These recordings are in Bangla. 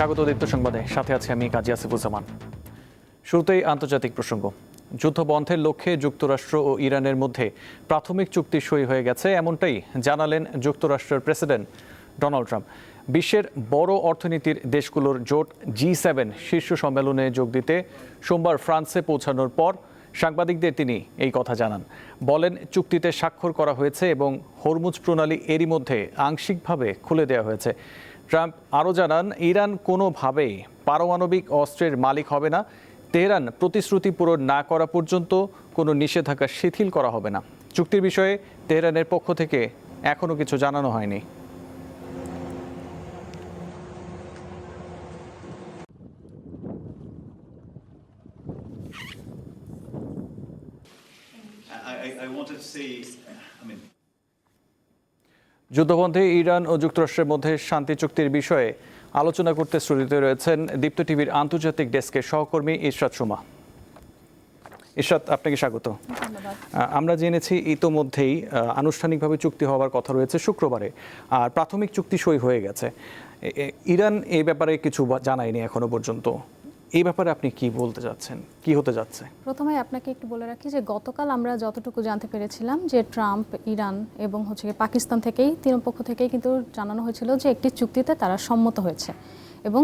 স্বাগত দীপ্ত সংবাদে, সাথে আছে আমি কাজী আসিফুজ্জামান। শুরুতেই আন্তর্জাতিক প্রসঙ্গ। যুদ্ধ বন্ধের লক্ষ্যে যুক্তরাষ্ট্র ও ইরানের মধ্যে প্রাথমিক চুক্তি সই হয়ে গেছে, এমনটাই জানালেন যুক্তরাষ্ট্রের প্রেসিডেন্ট ডোনাল্ড ট্রাম্প। বিশ্বের বড় অর্থনীতির দেশগুলোর জোট G7 শীর্ষ সম্মেলনে যোগ দিতে সোমবার ফ্রান্সে পৌঁছানোর পর সাংবাদিকদের তিনি এই কথা জানান। বলেন, চুক্তিতে স্বাক্ষর করা হয়েছে এবং হরমুজ প্রণালী এরই মধ্যে আংশিকভাবে খুলে দেওয়া হয়েছে। ট্রাম্প আরও জানান, ইরান কোনোভাবেই পারমাণবিক অস্ত্রের মালিক হবে না। তেহরান প্রতিশ্রুতি পূরণ না করা পর্যন্ত কোনো নিষেধাজ্ঞা শিথিল করা হবে না। চুক্তির বিষয়ে তেহরানের পক্ষ থেকে এখনও কিছু জানানো হয়নি। যুদ্ধবন্ধে ইরান ও যুক্তরাষ্ট্রের মধ্যে শান্তি চুক্তির বিষয়ে আলোচনা করতে স্টুডিওতে রয়েছেন দীপ্ত টিভির আন্তর্জাতিক ডেস্কের সহকর্মী ইশরাত সুমা। ইশরাত, আপনাকে স্বাগত। আমরা জেনেছি ইতোমধ্যেই আনুষ্ঠানিকভাবে চুক্তি হওয়ার কথা রয়েছে শুক্রবারে, আর প্রাথমিক চুক্তি সই হয়ে গেছে। ইরান এই ব্যাপারে কিছু জানায়নি এখনো পর্যন্ত। এই ব্যাপারে আপনি কি বলতে যাচ্ছেন, কি হতে যাচ্ছে? প্রথমে আপনাকে একটু বলে রাখি যে গতকাল আমরা যতটুকু জানতে পেরেছিলাম যে ট্রাম্প, ইরান এবং পাকিস্তান থেকেই, তিন পক্ষ থেকেই কিন্তু জানানো হয়েছিল যে একটি চুক্তিতে তারা সম্মত হয়েছে এবং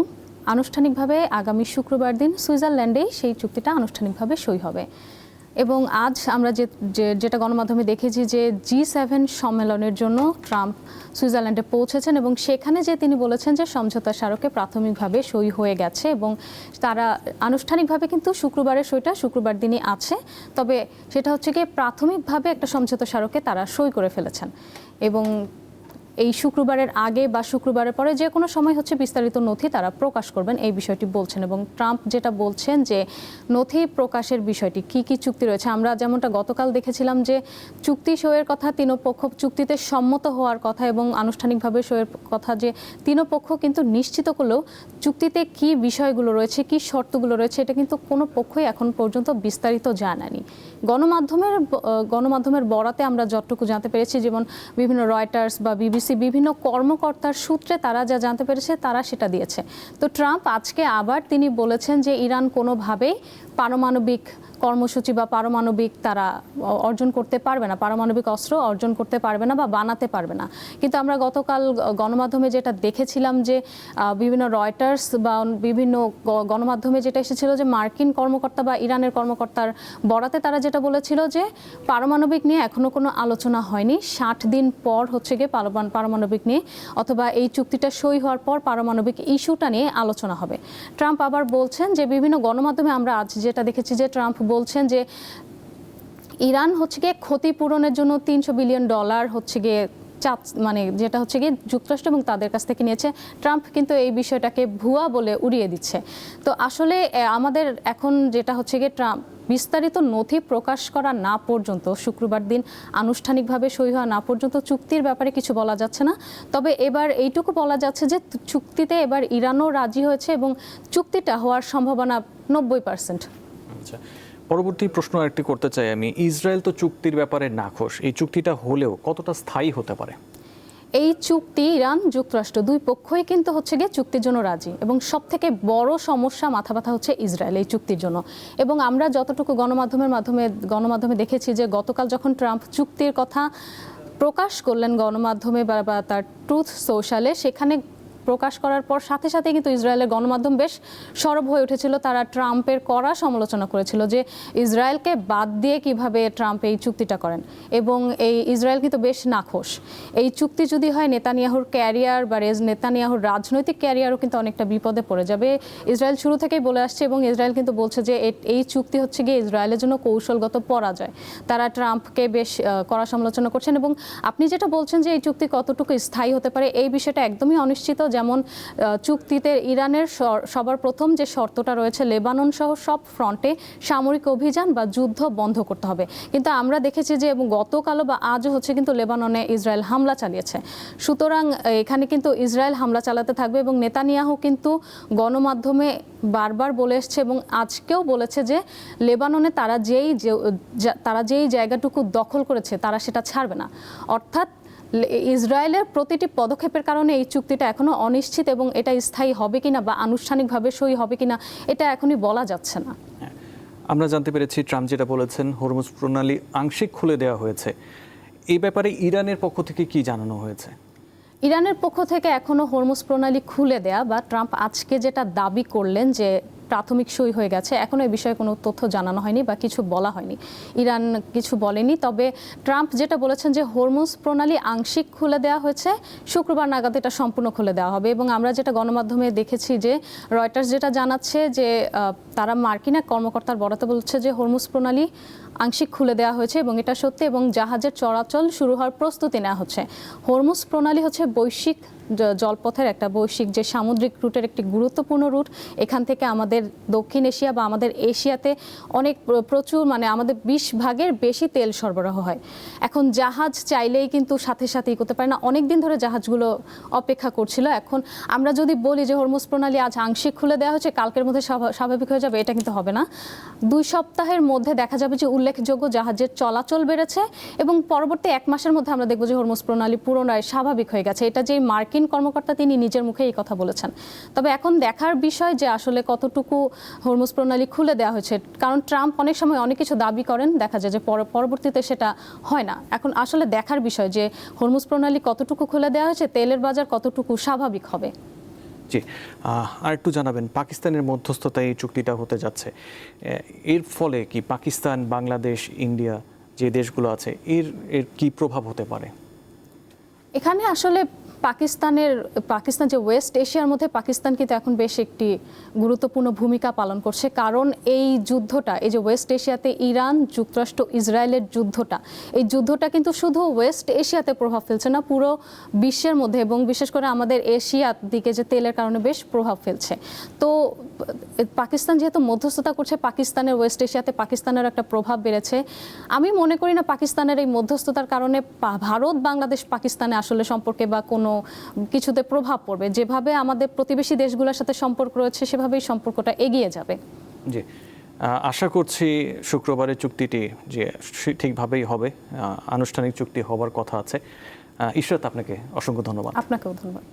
আনুষ্ঠানিকভাবে আগামী শুক্রবার দিন সুইজারল্যান্ডেই সেই চুক্তিটা আনুষ্ঠানিকভাবে সই হবে। এবং আজ আমরা যেটা গণমাধ্যমে দেখেছি যে G7 সম্মেলনের জন্য ট্রাম্প সুইজারল্যান্ডে পৌঁছেছেন এবং সেখানে যে তিনি বলেছেন যে সমঝোতা স্মারকে প্রাথমিকভাবে সই হয়ে গেছে এবং তারা আনুষ্ঠানিকভাবে কিন্তু শুক্রবারের সইটা শুক্রবার দিনই আছে, তবে সেটা হচ্ছে গিয়ে প্রাথমিকভাবে একটা সমঝোতা স্মারকে তারা সই করে ফেলেছেন এবং এই শুক্রবারের আগে বা শুক্রবারের পরে যে কোনো সময় বিস্তারিত নথি তারা প্রকাশ করবেন, এই বিষয়টি বলছেন। এবং ট্রাম্প যেটা বলছেন যে নথি প্রকাশের বিষয়টি কি কি চুক্তি রয়েছে, আমরা যেমনটা গতকাল দেখেছিলাম যে চুক্তি সইয়ের কথা, তিন পক্ষ চুক্তিতে সম্মত হওয়ার কথা এবং আনুষ্ঠানিকভাবে সইয়ের কথা, যে তিন পক্ষ কিন্তু নিশ্চিত করলেও চুক্তিতে কি বিষয়গুলো রয়েছে, কি শর্তগুলো রয়েছে, এটা কিন্তু কোনো পক্ষই এখন পর্যন্ত বিস্তারিত জানায়নি। গণমাধ্যমের বরাতে আমরা যতটুকু জানতে পেরেছি, যেমন বিভিন্ন রয়টার্স বা বিবিসি, বিভিন্ন কর্মকর্তার সূত্রে তারা যা জানতে পেরেছে তারা সেটা দিয়েছে। তো ট্রাম্প আজকে আবার তিনি বলেছেন যে ইরান কোনোভাবেই পারমাণবিক কর্মসূচি বা পারমাণবিক তারা অর্জন করতে পারবে না, পারমাণবিক অস্ত্র অর্জন করতে পারবে না বা বানাতে পারবে না। কিন্তু আমরা গতকাল গণমাধ্যমে যেটা দেখেছিলাম যে বিভিন্ন রয়টার্স বা বিভিন্ন গণমাধ্যমে যেটা এসেছিল যে মার্কিন কর্মকর্তা বা ইরানের কর্মকর্তার বরাতে তারা যেটা বলেছিল যে পারমাণবিক নিয়ে এখনো কোনো আলোচনা হয়নি, 60 দিন পর গিয়ে পারমাণবিক নিয়ে অথবা এই চুক্তিটা সই হওয়ার পর পারমাণবিক ইস্যুটা নিয়ে আলোচনা হবে। ট্রাম্প আবার বলছেন যে বিভিন্ন গণমাধ্যমে আমরা আজ যেটা দেখেছি যে ট্রাম্প বলছেন যে ইরান গিয়ে ক্ষতিপূরণের জন্য $300 বিলিয়ন মানে যেটা গিয়ে যুক্তরাষ্ট্র এবং তাদের কাছ থেকে নিয়েছে। ট্রাম্প কিন্তু এই বিষয়টাকে ভুয়া বলে উড়িয়ে দিচ্ছে। তো আসলে আমাদের এখন যেটা গিয়ে ট্রাম্প বিস্তারিত নথি প্রকাশ করা না পর্যন্ত, শুক্রবার দিন আনুষ্ঠানিকভাবে সই হওয়া না পর্যন্ত চুক্তির ব্যাপারে কিছু বলা যাচ্ছে না। তবে এবার এইটুকু বলা যাচ্ছে যে চুক্তিতে এবার ইরানও রাজি হয়েছে এবং চুক্তিটা হওয়ার সম্ভাবনা 90%। আচ্ছা, পরবর্তী প্রশ্ন একটি করতে চাই আমি। ইসরায়েল তো চুক্তির ব্যাপারে নাখোশ, এই চুক্তিটা হলেও কতটা স্থায়ী হতে পারে? এই চুক্তি ইরান যুক্তরাষ্ট্র দুই পক্ষই কিন্তু গিয়ে চুক্তির জন্য রাজি এবং সবথেকে বড় সমস্যা, মাথা ব্যথা ইসরায়েল এই চুক্তির জন্য। এবং আমরা যতটুকু গণমাধ্যমে দেখেছি যে গতকাল যখন ট্রাম্প চুক্তির কথা প্রকাশ করলেন গণমাধ্যমে বা তার ট্রুথ সোশ্যালে, সেখানে প্রকাশ করার পর সাথে সাথে কিন্তু ইসরায়েলের গণমাধ্যম বেশ সরব হয়ে উঠেছিল। তারা ট্রাম্পের কড়া সমালোচনা করেছিল যে ইসরায়েলকে বাদ দিয়ে কিভাবে ট্রাম্প এই চুক্তিটা করেন এবং এই ইসরায়েল কিন্তু বেশ নাখোশ। এই চুক্তি যদি হয়, নেতানিয়াহুর ক্যারিয়ার বা নেতানিয়াহুর রাজনৈতিক ক্যারিয়ারও কিন্তু অনেকটা বিপদে পড়ে যাবে। ইসরায়েল শুরু থেকেই বলে আসছে এবং ইসরায়েল কিন্তু বলছে যে এই চুক্তি গিয়ে ইসরায়েলের জন্য কৌশলগত পরাজয়। তারা ট্রাম্পকে বেশ কড়া সমালোচনা করছেন এবং আপনি যেটা বলছেন যে এই চুক্তি কতটুকু স্থায়ী হতে পারে, এই বিষয়টা একদমই অনিশ্চিত। যেমন চুক্তিতে ইরানের সবার প্রথম যে শর্তটা রয়েছে, লেবানন সহ সব ফ্রন্টে সামরিক অভিযান বা যুদ্ধ বন্ধ করতে হবে। কিন্তু আমরা দেখেছি যে এবং গতকালও বা আজও কিন্তু লেবাননে ইসরায়েল হামলা চালিয়েছে। সুতরাং এখানে কিন্তু ইসরায়েল হামলা চালাতে থাকবে এবং নেতানিয়াহু কিন্তু গণমাধ্যমে বারবার বলে এসছে এবং আজকেও বলেছে যে লেবাননে তারা যেই জায়গাটুকু দখল করেছে তারা সেটা ছাড়বে না। অর্থাৎ ইসরায়েলের প্রতিটি পদক্ষেপের কারণে এই চুক্তিটা এখনো অনিশ্চিত এবং এটা স্থায়ী হবে কিনা বা আনুষ্ঠানিকভাবে সই হবে কিনা এটা এখনই বলা যাচ্ছে না। আমরা জানতে পেরেছি ট্রাম্প যেটা বলেছেন হরমুজ প্রণালী আংশিক খুলে দেওয়া হয়েছে। এই ব্যাপারে ইরানের পক্ষ থেকে কি জানানো হয়েছে? ইরানের পক্ষ থেকে এখনো হরমুজ প্রণালী খুলে দেয়া বা ট্রাম্প আজকে যেটা দাবি করলেন যে প্রাথমিক সই হয়ে গেছে, এখনো এই বিষয়ে কোনো তথ্য জানানো হয়নি বা কিছু বলা হয়নি। ইরান কিছু বলেনি। তবে ট্রাম্প যেটা বলেছেন যে হরমুজ প্রণালী আংশিক খুলে দেওয়া হয়েছে, শুক্রবার নাগাদ এটা সম্পূর্ণ খুলে দেওয়া হবে। এবং আমরা যেটা গণমাধ্যমে দেখেছি যে রয়টার্স যেটা জানাচ্ছে যে তারা মার্কিন এক কর্মকর্তার বরাতে বলছে যে হরমুজ প্রণালী আংশিক খুলে দেওয়া হয়েছে এবং এটা সত্যি, এবং জাহাজের চলাচল শুরু হওয়ার প্রস্তুতি নেওয়া হচ্ছে। হরমুজ প্রণালী হচ্ছে বৈশ্বিক জলপথের একটা বৈশ্বিক যে সামুদ্রিক রুটের একটি গুরুত্বপূর্ণ রুট। এখান থেকে আমাদের দক্ষিণ এশিয়া বা আমাদের এশিয়াতে অনেক প্রচুর আমাদের 20 ভাগের বেশি তেল সরবরাহ হয়। এখন জাহাজ চাইলেই কিন্তু সাথে সাথেই করতে পারে না, অনেক দিন ধরে জাহাজগুলো অপেক্ষা করছিল। এখন আমরা যদি বলি যে হরমুজ প্রণালী আজ আংশিক খুলে দেওয়া হচ্ছে, কালকের মধ্যে স্বাভাবিক হয়ে যাবে, এটা কিন্তু হবে না। 2 সপ্তাহের মধ্যে দেখা যাবে যে উল্লেখযোগ্য জাহাজের চলাচল বেড়েছে এবং পরবর্তী 1 মাসের মধ্যে আমরা দেখব যে হরমুজ প্রণালী পুনরায় স্বাভাবিক হয়ে গেছে। এটা যে মার্কিন কর্মকর্তা তিনি নিজের মুখে এই কথা বলেছেন। তবে এখন দেখার বিষয় যে আসলে কতটুকু হরমুজ প্রণালী খুলে দেওয়া হয়েছে, কারণ ট্রাম্প অনেক সময় অনেক কিছু দাবি করেন, দেখা যায় যে পরবর্তীতে সেটা হয় না। এখন আসলে দেখার বিষয় যে হরমুজ প্রণালী কতটুকু খুলে দেওয়া হয়েছে, তেলের বাজার কতটুকু স্বাভাবিক হবে। জি, আর একটু জানাবেন, পাকিস্তানের মধ্যস্থতায় এই চুক্তিটা হতে যাচ্ছে, এর ফলে কি পাকিস্তান, বাংলাদেশ, ইন্ডিয়া যে দেশগুলো আছে এর কি প্রভাব হতে পারে? এখানে আসলে পাকিস্তান যে ওয়েস্ট এশিয়ার মধ্যে পাকিস্তান কিন্তু এখন বেশ একটি গুরুত্বপূর্ণ ভূমিকা পালন করছে। কারণ এই যুদ্ধটা, এই যে ওয়েস্ট এশিয়াতে ইরান যুক্তরাষ্ট্র ইসরায়েলের এই যুদ্ধটা কিন্তু শুধু ওয়েস্ট এশিয়াতে প্রভাব ফেলছে না, পুরো বিশ্বের মধ্যে, এবং বিশেষ করে আমাদের এশিয়ার দিকে যে তেলের কারণে বেশ প্রভাব ফেলছে। তো পাকিস্তান যেহেতু মধ্যস্থতা করছে, পাকিস্তানের ওয়েস্ট এশিয়াতে পাকিস্তানের একটা প্রভাব বেড়েছে। আমি মনে করি না পাকিস্তানের এই মধ্যস্থতার কারণে ভারত বাংলাদেশ পাকিস্তানে আসলে সম্পর্কে বা কোনো কিছুতে প্রভাব পড়বে। যেভাবে আমাদের প্রতিবেশী দেশগুলোর সাথে সম্পর্ক রয়েছে সেভাবেই সম্পর্কটা এগিয়ে যাবে। জি, আশা করছি শুক্রবারের চুক্তিটি যে ঠিকভাবেই হবে, আনুষ্ঠানিক চুক্তি হবার কথা আছে। ইশরাত, আপনাকে অসংখ্য ধন্যবাদ। আপনাকেও ধন্যবাদ।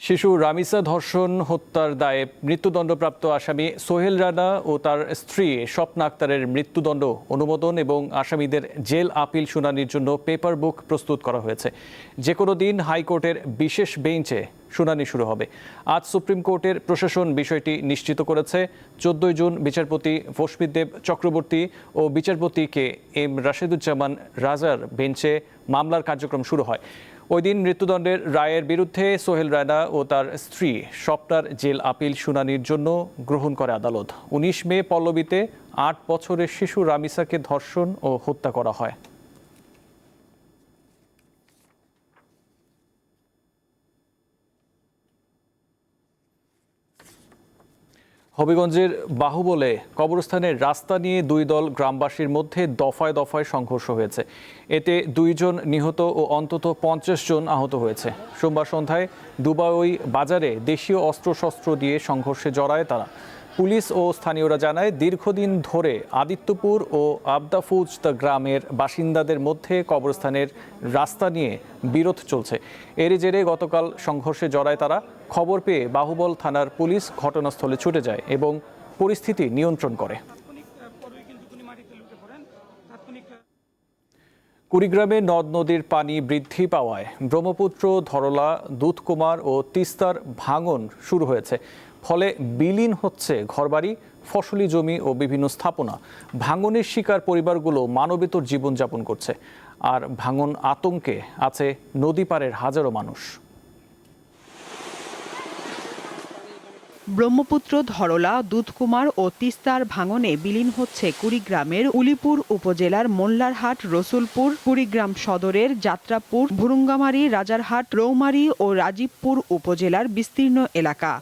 শিশু রামিসা ধর্ষণ হত্যার দায়ে মৃত্যুদণ্ডপ্রাপ্ত আসামি সোহেল রানা ও তার স্ত্রী স্বপ্না আক্তারের মৃত্যুদণ্ড অনুমোদন এবং আসামিদের জেল আপিল শুনানির জন্য পেপার বুক প্রস্তুত করা হয়েছে। যে কোনো দিন হাইকোর্টের বিশেষ বেঞ্চে শুনানি শুরু হবে। আজ সুপ্রিম কোর্টের প্রশাসন বিষয়টি নিশ্চিত করেছে। 14 জুন বিচারপতি ফসফিদেব চক্রবর্তী ও বিচারপতি কে এম রাশেদুজ্জামান রাজার বেঞ্চে মামলার কার্যক্রম শুরু হয়। ওই দিন মৃত্যুদণ্ডের রায়ের বিরুদ্ধে সোহেল রানা ও তার স্ত্রী স্বপ্নার জেল আপিল শুনানির জন্য গ্রহণ করে আদালত। 19 মে পল্লবীতে 8 বছরের শিশু রামিসাকে ধর্ষণ ও হত্যা করা হয়। হবিগঞ্জের বাহুবলে কবরস্থানের রাস্তা নিয়ে 2 দল গ্রামবাসীর মধ্যে দফায় দফায় সংঘর্ষ হয়েছে। এতে 2 জন নিহত ও অন্তত 50 জন আহত হয়েছে। সোমবার সন্ধ্যায় দুবাই বাজারে দেশীয় অস্ত্রশস্ত্র দিয়ে সংঘর্ষে জড়ায় তারা। পুলিশ ও স্থানীয়রা জানায়, দীর্ঘদিন ধরে আদিত্যপুর ও আবদাফুজদা গ্রামের বাসিন্দাদের মধ্যে কবরস্থানের রাস্তা নিয়ে বিরোধ চলছে। এরই জেরে গতকাল সংঘর্ষে জড়ায় তারা। খবর পেয়ে বাহুবল থানার পুলিশ ঘটনাস্থলে ছুটে যায় এবং পরিস্থিতি নিয়ন্ত্রণ করে। কুড়িগ্রামে নদ নদীর পানি বৃদ্ধি পাওয়ায় ব্রহ্মপুত্র, ধরলা, দুধকুমার ও তিস্তার ভাঙন শুরু হয়েছে। ফলে বিলীন হচ্ছে ঘরবাড়ি, ফসলি জমি ও বিভিন্ন স্থাপনা। ভাঙনের শিকার পরিবারগুলো মানবেতর জীবনযাপন করছে। আর ভাঙন আতঙ্কে আছে নদী পাড়ের হাজারো মানুষ। ব্রহ্মপুত্র, ধরলা, দুধকুমার ও তিস্তার ভাঙনে বিলীন হচ্ছে কুড়িগ্রামের উলিপুর উপজেলার মোল্লারহাট, রসুলপুর, কুড়িগ্রাম সদরের যাত্রাপুর, ভুরুঙ্গামারী, রাজারহাট, রৌমারী ও রাজীবপুর উপজেলার বিস্তীর্ণ এলাকা।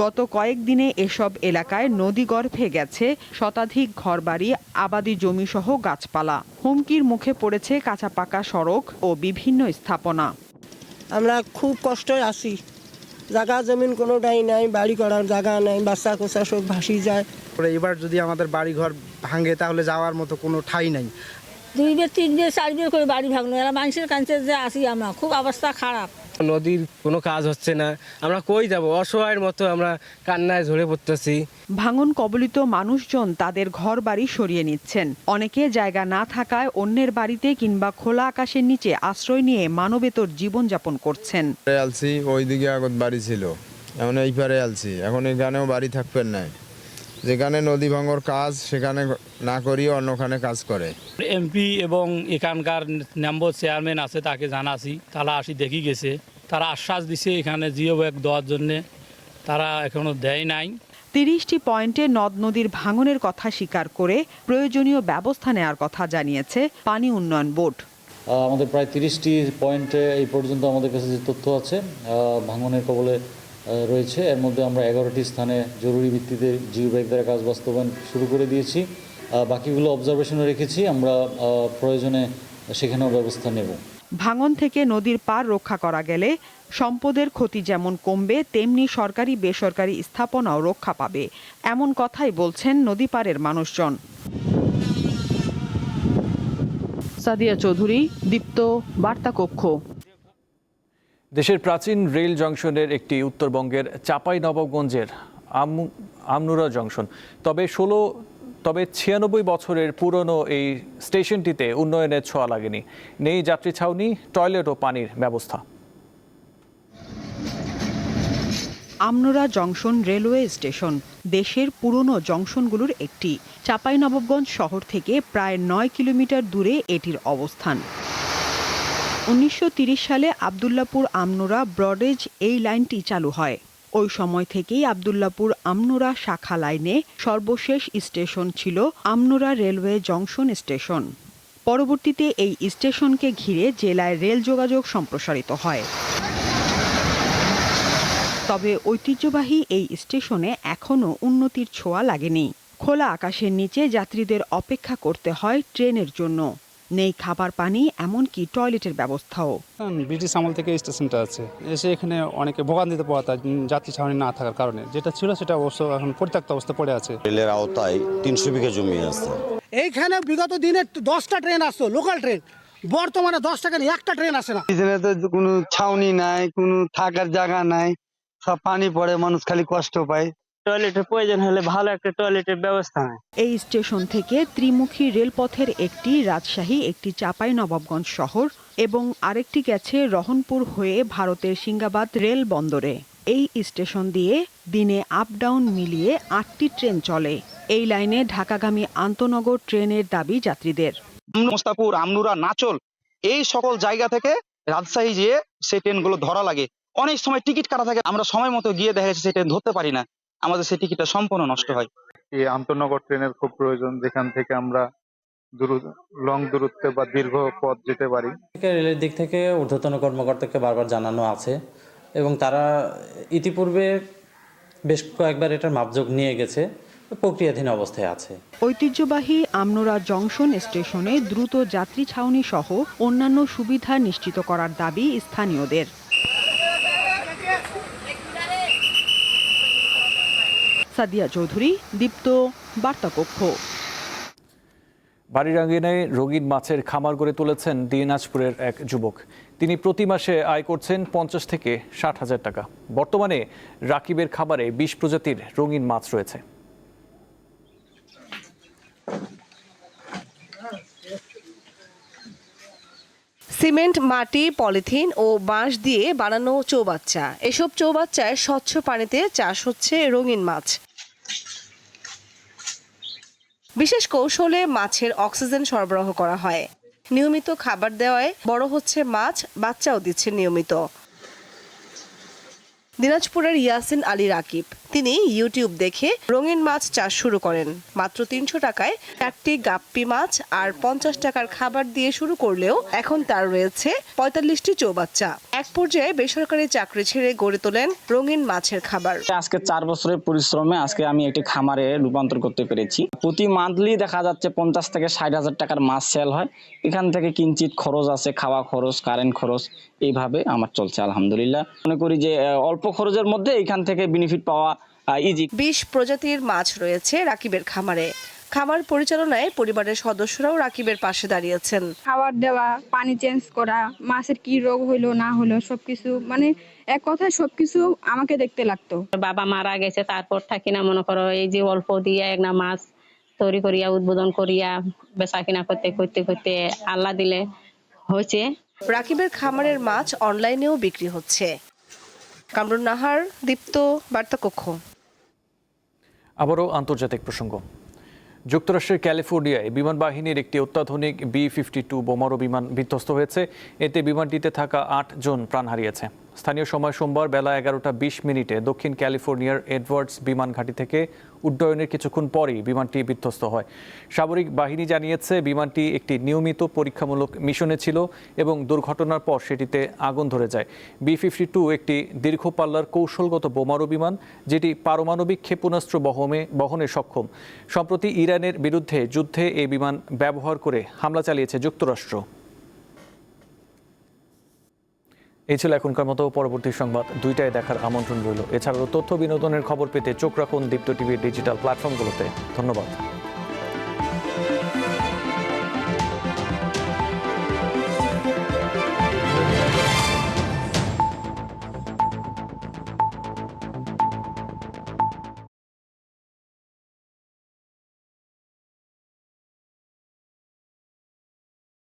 গত কয়েকদিনে এসব এলাকায় নদীগর্ভে গেছে শতাধিক ঘরবাড়ি, আবাদি জমিসহ গাছপালা। হুমকির মুখে পড়েছে কাঁচা পাকা সড়ক ও বিভিন্ন স্থাপনা। আমরা খুব কষ্টে আছি, জায়গা জমিন কোনোটাই নাই, বাড়ি করার জায়গা নাই, বাচ্চা কোচা সব ভাসি যায়। এবার যদি আমাদের বাড়ি ঘর ভাঙে তাহলে যাওয়ার মতো কোনো ঠাঁই নাই। 2 বের 3 বের 4 বের করে বাড়ি ভাঙলো, এরা মানুষের কাছে যে আসি আমরা, খুব অবস্থা খারাপ। নদীর কোনো কাজ হচ্ছে না, আমরা কই যাব, অসহায়ের মতো আমরা কান্নায় ঝরে পড়তেছি। ভাঙন কবলিত মানুষজন তাদের ঘরবাড়ি সরিয়ে নিচ্ছেন। অনেকে জায়গা না থাকায় অন্যের বাড়িতে কিংবা খোলা আকাশের নিচে আশ্রয় নিয়ে মানবেতর জীবনযাপন করছেন। আলছি ওইদিকে আগত বাড়ি ছিল, এখন এই পারে আলছি, এখন এখানেও বাড়ি থাকবেন নাই। যেখানে নদী ভাঙর কাজ সেখানে না করিয়ে অন্যখানে কাজ করে। এমপি এবং এখানকার মেম্বার চেয়ারম্যান আছে, তাকে জানাছি, তারা আসি দেখি গেছে, তারা আশ্বাস দিছে এখানে জিও ব্যাগ দেওয়ার জন্যে, তারা এখনো দেয় নাই। 30টি পয়েন্টে নদ নদীর ভাঙনের কথা স্বীকার করে প্রয়োজনীয় ব্যবস্থা নেওয়ার কথা জানিয়েছে পানি উন্নয়ন বোর্ড। আমাদের প্রায় 30টি পয়েন্টে এই পর্যন্ত আমাদের কাছে যে তথ্য আছে ভাঙনের কবলে রয়েছে, এর মধ্যে আমরা 11টি স্থানে জরুরি ভিত্তিতে জিও ব্যাগ দ্বারা কাজ বাস্তবায়ন শুরু করে দিয়েছি। বাকিগুলো অবজারভেশনে রেখেছি, আমরা প্রয়োজনে সেখানেও ব্যবস্থা নেব। ভাঙন থেকে নদীর পার রক্ষা করা গেলে সম্পদের ক্ষতি যেমন কমবে, তেমনি সরকারি বেসরকারি স্থাপনাও রক্ষা পাবে, এমন কথাই বলছেন নদী পাড়ের মানুষজন। সাদিয়া চৌধুরী, দীপ্ত, বার্তা কক্ষ। দেশের প্রাচীন রেল জংশনের একটি উত্তরবঙ্গের চাঁপাইনবাবগঞ্জের আমনুরা জংশন। তবে 96 বছরের পুরনো এই স্টেশনটিতে উন্নয়নের ছোঁয়া লাগেনি। নেই যাত্রী ছাউনি, টয়লেট ও পানির ব্যবস্থা। আমনুরা জংশন রেলওয়ে স্টেশন দেশের পুরনো জংশনগুলোর একটি। চাঁপাইনবাবগঞ্জ শহর থেকে প্রায় 9 কিলোমিটার দূরে এটির অবস্থান। 1930 সালে আবদুল্লাপুর আমনুরা ব্রডেজ এই লাইনটি চালু হয়। ওই সময় থেকেই আবদুল্লাপুর আমনুরা শাখা লাইনে সর্বশেষ স্টেশন ছিল আমনুরা রেলওয়ে জংশন স্টেশন। পরবর্তীতে এই স্টেশনকে ঘিরে জেলায় রেল যোগাযোগ সম্প্রসারিত হয়। তবে ঐতিহ্যবাহী এই স্টেশনে এখনও উন্নতির ছোঁয়া লাগেনি। খোলা আকাশের নিচে যাত্রীদের অপেক্ষা করতে হয় ট্রেনের জন্য। নেই খাবার পানি, এমনকি টয়লেটের ব্যবস্থাও। ব্রিটিশ আমল থেকে স্টেশনটা আছে, এসে এখানে অনেকে ভোগান্তিতে পড়া যাত্রী ছাউনি না থাকার কারণে। যেটা ছিল সেটা অবশ্য এখন পরিত্যক্ত অবস্থা পড়ে আছে। রেলের আওতায় 300 বিঘা জমি আছে। এইখানে বিগত দিনে 10টা ট্রেন আসতো, লোকাল ট্রেন। বর্তমানে 10 টাকা একটা ট্রেন আসে না। তো কোনো ছাউনি নাই, কোনো থাকার জায়গা নাই, সব পানি পড়ে, মানুষ খালি কষ্ট পায়। টয়লেটের প্রয়োজন হলে ভালো একটা টয়লেটের ব্যবস্থা নাই। এই স্টেশন থেকে ত্রিমুখী রেলপথের একটি রাজশাহী, একটি চাঁপাইনবাবগঞ্জ শহর এবং আরেকটি গেছে রহনপুর হয়ে ভারতের সিঙ্গাবাদ রেল বন্দরে। এই স্টেশন দিয়ে দিনে আপ ডাউন মিলিয়ে 8টি ট্রেন চলে। এই লাইনে ঢাকাগামী আন্তনগর ট্রেনের দাবি যাত্রীদের। মোস্তাপুর, আমনুরা, নাচল এই সকল জায়গা থেকে রাজশাহী গিয়ে সেই ট্রেনগুলো ধরা লাগে। অনেক সময় টিকিট কাটা থাকে, আমরা সময় মতো গিয়ে দেখা যাচ্ছে সেই ট্রেন ধরতে পারি না, আমাদের সেই টিকিটটা সম্পূর্ণ নষ্ট হয়। এই আন্তনগর ট্রেনের খুব প্রয়োজন, যেখান থেকে আমরা লং দূরত্বে বা দীর্ঘ পথ যেতে পারি। রেলের দিক থেকে ঊর্ধ্বতন কর্মকর্তাকে বারবার জানানো আছে এবং তারা ইতিপূর্বে বেশ কয়েকবার এটার মাপযোগ নিয়ে গেছে, প্রক্রিয়াধীন অবস্থায় আছে। ঐতিহ্যবাহী আমনুরা জংশন স্টেশনে দ্রুত যাত্রী ছাউনি সহ অন্যান্য সুবিধা নিশ্চিত করার দাবি স্থানীয়দের। সাদিয়া চৌধুরী, দীপ্ত, বার্তা কক্ষ। বাড়ির আঙ্গিনায় রঙিন মাছের খামার গড়ে তুলেছেন দিনাজপুরের এক যুবক। তিনি প্রতি মাসে আয় করছেন 50 থেকে 60 হাজার টাকা। বর্তমানে রাকিবের খামারে 20 প্রজাতির রঙিন মাছ রয়েছে। সিমেন্ট, মাটি, পলিথিন ও বাঁশ দিয়ে বানানো চৌবাচ্চা। এসব চৌবাচ্চায় স্বচ্ছ পানিতে চাষ হচ্ছে রঙিন মাছ। বিশেষ কৌশলে মাছের অক্সিজেন সরবরাহ করা হয়। নিয়মিত খাবার দেওয়ায় বড় হচ্ছে মাছ, বাচ্চাও দিচ্ছে নিয়মিত। দিনাজপুরের ইয়াসিন আলী রাকিব, তিনি ইউটিউব দেখে রঙিন মাছ চাষ শুরু করেন। মাত্র 300 টাকায় 4টি গাপ্পি মাছ আর 50 টাকার খাবার দিয়ে শুরু করলেও এখন তার রয়েছে 45টি চৌবাচ্চা। এক পর্যায়ে বেসরকারি চাকরি ছেড়ে গড়ে তোলেন রঙিন মাছের খাবার। আজকে 4 বছরের পরিশ্রমে আজকে আমি একটি খামারে রূপান্তর করতে পেরেছি। প্রতি মান্থলি দেখা যাচ্ছে 50 থেকে 60 হাজার টাকার মাছ সেল হয়। এখান থেকে কিঞ্চিত খরচ আছে, খাওয়া খরচ, কারেন্ট খরচ, এইভাবে আমার চলছে আলহামদুলিল্লাহ। মনে করি যে অল্প খরচের মধ্যে এখান থেকে বেনিফিট পাওয়া ইজি। 20 প্রজাতির মাছ রয়েছে রাকিবের খামারে। খামার পরিচালনায় পরিবারের সদস্যরাও রাকিবের পাশে দাঁড়িয়েছেন। খাবার দেওয়া, পানি চেঞ্জ করা, মাছের কি রোগ হইলো না হলো সবকিছু, মানে এক কথায় সবকিছু আমাকে দেখতে লাগতো। বাবা মারা গেছে, তারপর থাকি না মনে করো এই যে অল্প দিয়ে একটা মাছ তৈরি করিয়া উদ্বোধন করিয়া বেচা কিনা করতে করতে করতে আল্লাহ দিলে হয়েছে। রাকিবের খামারের মাছ অনলাইনেও বিক্রি হচ্ছে। কামরুন নাহার, দীপ্ত, বার্তাকক্ষ। আবারও আন্তর্জাতিক প্রসঙ্গ। যুক্তরাষ্ট্রের ক্যালিফোর্নিয়ায় বিমান বাহিনীর একটি অত্যাধুনিক B-52 বোমারু বিমান বিধ্বস্ত হয়েছে। এতে বিমানটিতে থাকা 8 জন প্রাণ হারিয়েছে। স্থানীয় সময় সোমবার বেলা 11:20 দক্ষিণ ক্যালিফোর্নিয়ার এডওয়ার্ডস বিমান ঘাঁটি থেকে উড্ডয়নের কিছুক্ষণ পরেই বিমানটি বিধ্বস্ত হয়। সামরিক বাহিনী জানিয়েছে বিমানটি একটি নিয়মিত পরীক্ষামূলক মিশনে ছিল এবং দুর্ঘটনার পর সেটিতে আগুন ধরে যায়। B-52 একটি দীর্ঘ পাল্লার কৌশলগত বোমারু বিমান, যেটি পারমাণবিক ক্ষেপণাস্ত্র বহনে সক্ষম। সম্প্রতি ইরানের বিরুদ্ধে যুদ্ধে এই বিমান ব্যবহার করে হামলা চালিয়েছে যুক্তরাষ্ট্র। এই ছিল এখনকার মতো। পরবর্তী সংবাদ 2টায় দেখার আমন্ত্রণ রইল। এছাড়াও তথ্য বিনোদনের খবর পেতে চোখ রাখুন দীপ্ত টিভির ডিজিটাল প্ল্যাটফর্মগুলোতে। ধন্যবাদ।